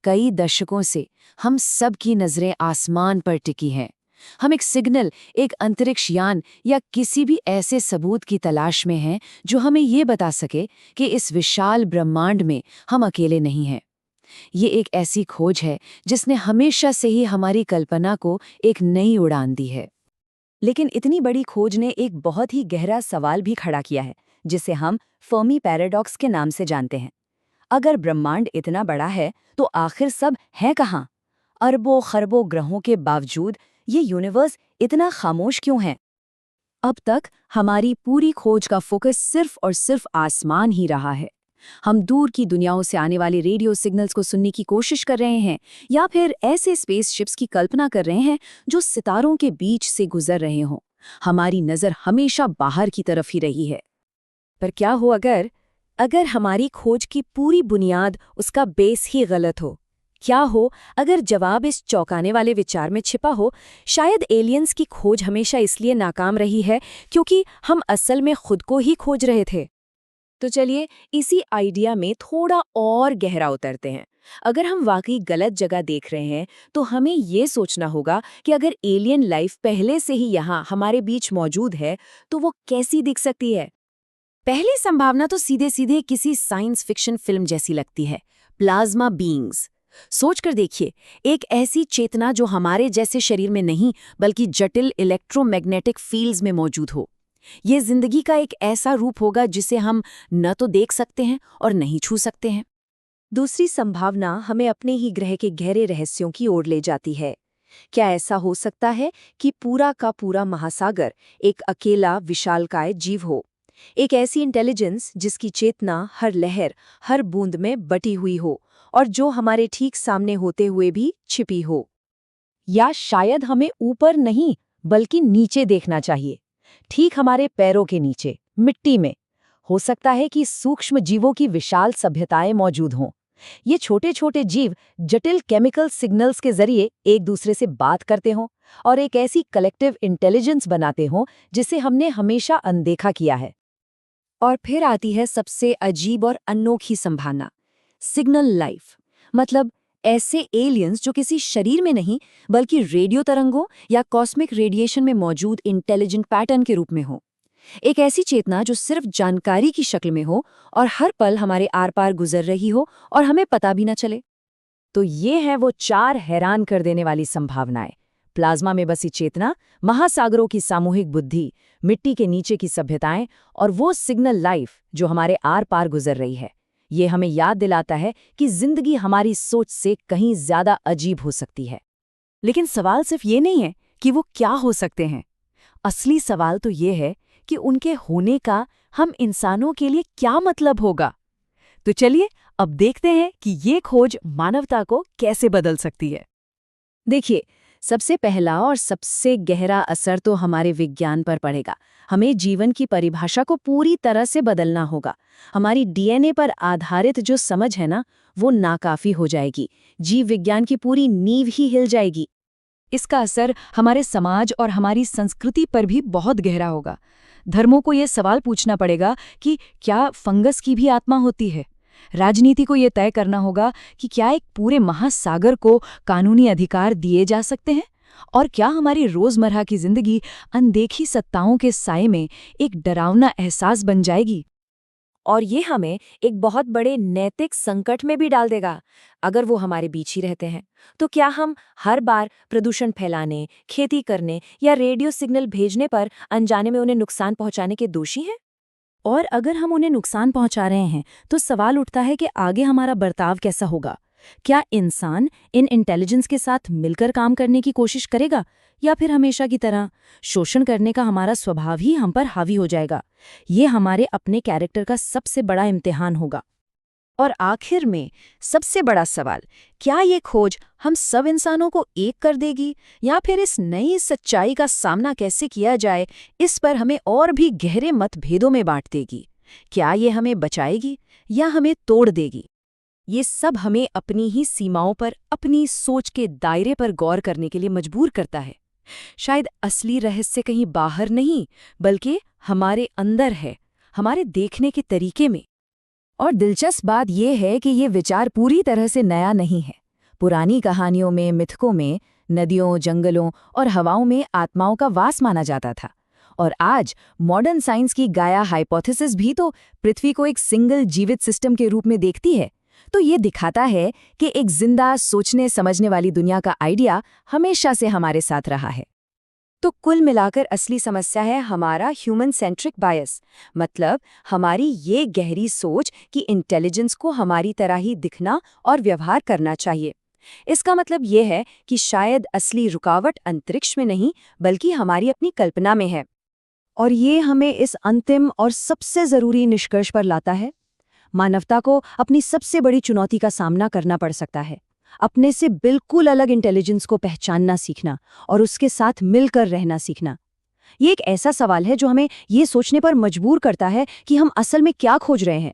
कई दशकों से हम सब की नजरें आसमान पर टिकी हैं। हम एक सिग्नल, एक अंतरिक्ष यान या किसी भी ऐसे सबूत की तलाश में हैं जो हमें ये बता सके कि इस विशाल ब्रह्मांड में हम अकेले नहीं हैं। ये एक ऐसी खोज है जिसने हमेशा से ही हमारी कल्पना को एक नई उड़ान दी है। लेकिन इतनी बड़ी खोज ने एक बहुत ही गहरा सवाल भी खड़ा किया है, जिसे हम फर्मी पैराडॉक्स के नाम से जानते हैं। अगर ब्रह्मांड इतना बड़ा है तो आखिर सब है कहाँ? अरबों खरबों ग्रहों के बावजूद ये यूनिवर्स इतना खामोश क्यों है? अब तक हमारी पूरी खोज का फोकस सिर्फ और सिर्फ आसमान ही रहा है। हम दूर की दुनियाओं से आने वाले रेडियो सिग्नल्स को सुनने की कोशिश कर रहे हैं, या फिर ऐसे स्पेसशिप्स की कल्पना कर रहे हैं जो सितारों के बीच से गुजर रहे हों। हमारी नज़र हमेशा बाहर की तरफ ही रही है। पर क्या हो अगर हमारी खोज की पूरी बुनियाद, उसका बेस ही गलत हो? क्या हो अगर जवाब इस चौंकाने वाले विचार में छिपा हो, शायद एलियंस की खोज हमेशा इसलिए नाकाम रही है क्योंकि हम असल में खुद को ही खोज रहे थे? तो चलिए इसी आइडिया में थोड़ा और गहरा उतरते हैं। अगर हम वाकई गलत जगह देख रहे हैं तो हमें ये सोचना होगा कि अगर एलियन लाइफ पहले से ही यहाँ हमारे बीच मौजूद है तो वो कैसी दिख सकती है? पहली संभावना तो सीधे सीधे किसी साइंस फिक्शन फिल्म जैसी लगती है, प्लाज्मा बीइंग्स। सोचकर देखिए, एक ऐसी चेतना जो हमारे जैसे शरीर में नहीं बल्कि जटिल इलेक्ट्रोमैग्नेटिक फील्ड्स में मौजूद हो। ये जिंदगी का एक ऐसा रूप होगा जिसे हम न तो देख सकते हैं और नहीं छू सकते हैं। दूसरी संभावना हमें अपने ही ग्रह के गहरे रहस्यों की ओर ले जाती है। क्या ऐसा हो सकता है कि पूरा का पूरा महासागर एक अकेला विशालकाय जीव हो? एक ऐसी इंटेलिजेंस जिसकी चेतना हर लहर, हर बूंद में बटी हुई हो और जो हमारे ठीक सामने होते हुए भी छिपी हो? या शायद हमें ऊपर नहीं बल्कि नीचे देखना चाहिए, ठीक हमारे पैरों के नीचे, मिट्टी में। हो सकता है कि सूक्ष्म जीवों की विशाल सभ्यताएं मौजूद हों। ये छोटे छोटे जीव जटिल केमिकल सिग्नल्स के जरिए एक दूसरे से बात करते हों और एक ऐसी कलेक्टिव इंटेलिजेंस बनाते हों जिसे हमने हमेशा अनदेखा किया है। और फिर आती है सबसे अजीब और अनोखी संभावना, सिग्नल लाइफ। मतलब ऐसे एलियंस जो किसी शरीर में नहीं बल्कि रेडियो तरंगों या कॉस्मिक रेडिएशन में मौजूद इंटेलिजेंट पैटर्न के रूप में हो। एक ऐसी चेतना जो सिर्फ जानकारी की शक्ल में हो और हर पल हमारे आर पार गुजर रही हो और हमें पता भी न चले। तो ये हैं वो 4 हैरान कर देने वाली संभावनाएं। प्लाज्मा में बसी चेतना, महासागरों की सामूहिक बुद्धि, मिट्टी के नीचे की सभ्यताएं और वो सिग्नल लाइफ जो हमारे आर पार गुजर रही है। ये हमें याद दिलाता है कि जिंदगी हमारी सोच से कहीं ज्यादा अजीब हो सकती है। लेकिन सवाल सिर्फ ये नहीं है कि वो क्या हो सकते हैं। असली सवाल तो ये है कि उनके होने का हम इंसानों के लिए क्या मतलब होगा। तो चलिए अब देखते हैं कि ये खोज मानवता को कैसे बदल सकती है। देखिए, सबसे पहला और सबसे गहरा असर तो हमारे विज्ञान पर पड़ेगा। हमें जीवन की परिभाषा को पूरी तरह से बदलना होगा। हमारी डीएनए पर आधारित जो समझ है ना, वो नाकाफी हो जाएगी। जीव विज्ञान की पूरी नींव ही हिल जाएगी। इसका असर हमारे समाज और हमारी संस्कृति पर भी बहुत गहरा होगा। धर्मों को ये सवाल पूछना पड़ेगा कि क्या फंगस की भी आत्मा होती है? राजनीति को ये तय करना होगा कि क्या एक पूरे महासागर को कानूनी अधिकार दिए जा सकते हैं? और क्या हमारी रोजमर्रा की जिंदगी अनदेखी सत्ताओं के साए में एक डरावना एहसास बन जाएगी? और ये हमें एक बहुत बड़े नैतिक संकट में भी डाल देगा। अगर वो हमारे बीच ही रहते हैं तो क्या हम हर बार प्रदूषण फैलाने, खेती करने या रेडियो सिग्नल भेजने पर अनजाने में उन्हें नुकसान पहुंचाने के दोषी हैं? और अगर हम उन्हें नुकसान पहुंचा रहे हैं तो सवाल उठता है कि आगे हमारा बर्ताव कैसा होगा? क्या इंसान इन इंटेलिजेंस के साथ मिलकर काम करने की कोशिश करेगा या फिर हमेशा की तरह शोषण करने का हमारा स्वभाव ही हम पर हावी हो जाएगा? ये हमारे अपने कैरेक्टर का सबसे बड़ा इम्तिहान होगा। और आखिर में सबसे बड़ा सवाल, क्या ये खोज हम सब इंसानों को एक कर देगी या फिर इस नई सच्चाई का सामना कैसे किया जाए, इस पर हमें और भी गहरे मतभेदों में बांट देगी। क्या ये हमें बचाएगी या हमें तोड़ देगी? ये सब हमें अपनी ही सीमाओं पर, अपनी सोच के दायरे पर गौर करने के लिए मजबूर करता है। शायद असली रहस्य कहीं बाहर नहीं बल्कि हमारे अंदर है, हमारे देखने के तरीके में। और दिलचस्प बात यह है कि ये विचार पूरी तरह से नया नहीं है। पुरानी कहानियों में, मिथकों में नदियों, जंगलों और हवाओं में आत्माओं का वास माना जाता था। और आज मॉडर्न साइंस की गाया हाइपोथेसिस भी तो पृथ्वी को एक सिंगल जीवित सिस्टम के रूप में देखती है। तो ये दिखाता है कि एक जिंदा, सोचने समझने वाली दुनिया का आइडिया हमेशा से हमारे साथ रहा है। तो कुल मिलाकर असली समस्या है हमारा ह्यूमन सेंट्रिक बायस, मतलब हमारी ये गहरी सोच कि इंटेलिजेंस को हमारी तरह ही दिखना और व्यवहार करना चाहिए। इसका मतलब ये है कि शायद असली रुकावट अंतरिक्ष में नहीं, बल्कि हमारी अपनी कल्पना में है। और ये हमें इस अंतिम और सबसे ज़रूरी निष्कर्ष पर लाता है, मानवता को अपनी सबसे बड़ी चुनौती का सामना करना पड़ सकता है, अपने से बिल्कुल अलग इंटेलिजेंस को पहचानना सीखना और उसके साथ मिलकर रहना सीखना। ये एक ऐसा सवाल है जो हमें ये सोचने पर मजबूर करता है कि हम असल में क्या खोज रहे हैं।